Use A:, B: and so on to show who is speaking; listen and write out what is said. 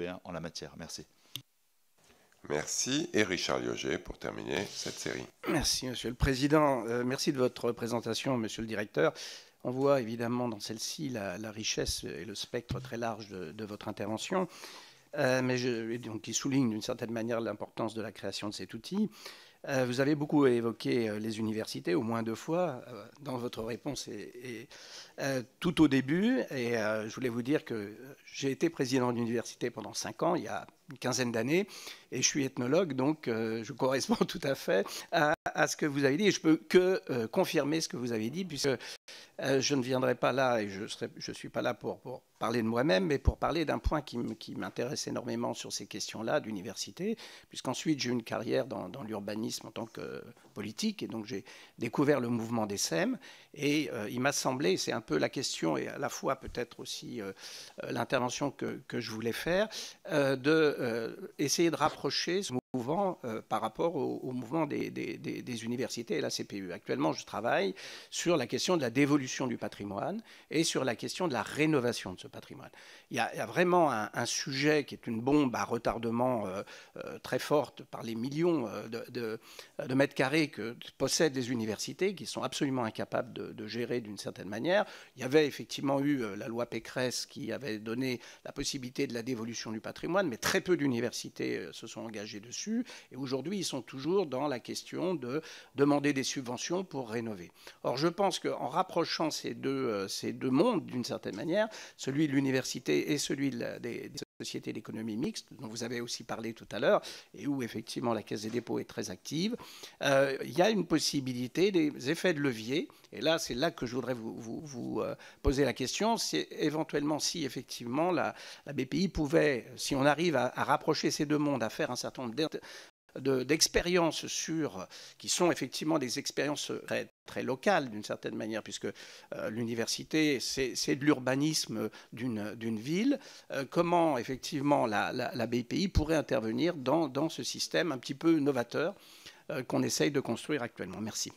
A: européen en la matière. Merci.
B: Merci. Et Richard Lioget pour terminer cette série.
C: Merci, Monsieur le Président. Merci de votre présentation, Monsieur le Directeur. On voit évidemment dans celle-ci la richesse et le spectre très large de votre intervention, donc qui souligne d'une certaine manière l'importance de la création de cet outil. Vous avez beaucoup évoqué les universités, au moins 2 fois, dans votre réponse et tout au début. Et je voulais vous dire que j'ai été président d'université pendant 5 ans, il y a une quinzaine d'années, et je suis ethnologue, donc je corresponds tout à fait à ce que vous avez dit. Et je peux que confirmer ce que vous avez dit, puisque je ne viendrai pas là, et je suis pas là pour parler de moi-même, mais pour parler d'un point qui m'intéresse énormément sur ces questions-là d'université, puisqu'ensuite j'ai eu une carrière dans l'urbanisme en tant que politique, et donc j'ai découvert le mouvement des SEM, et il m'a semblé, c'est un peu la question, et à la fois peut-être aussi l'intervention que je voulais faire, essayer de rapprocher ce mouvement par rapport au mouvement des universités et la CPU. Actuellement, je travaille sur la question de la dévolution du patrimoine et sur la question de la rénovation de ce patrimoine. Il y a vraiment un sujet qui est une bombe à retardement très forte par les millions de mètres carrés que possèdent les universités, qui sont absolument incapables de gérer d'une certaine manière. Il y avait effectivement eu la loi Pécresse qui avait donné la possibilité de la dévolution du patrimoine, mais très peu d'universités se sont engagées dessus. Et aujourd'hui, ils sont toujours dans la question de demander des subventions pour rénover. Or, je pense qu'en rapprochant ces deux mondes, d'une certaine manière, celui de l'université et celui des sociétés d'économie mixte, dont vous avez aussi parlé tout à l'heure, et où effectivement la Caisse des dépôts est très active, il y a une possibilité des effets de levier. Et là, c'est là que je voudrais vous poser la question. C'est éventuellement si effectivement la BPI pouvait, si on arrive à rapprocher ces deux mondes, à faire un certain nombre d'expériences qui sont effectivement des expériences très locales d'une certaine manière, puisque l'université, c'est de l'urbanisme d'une ville. Comment effectivement la BPI pourrait intervenir dans ce système un petit peu novateur qu'on essaye de construire actuellement. Merci.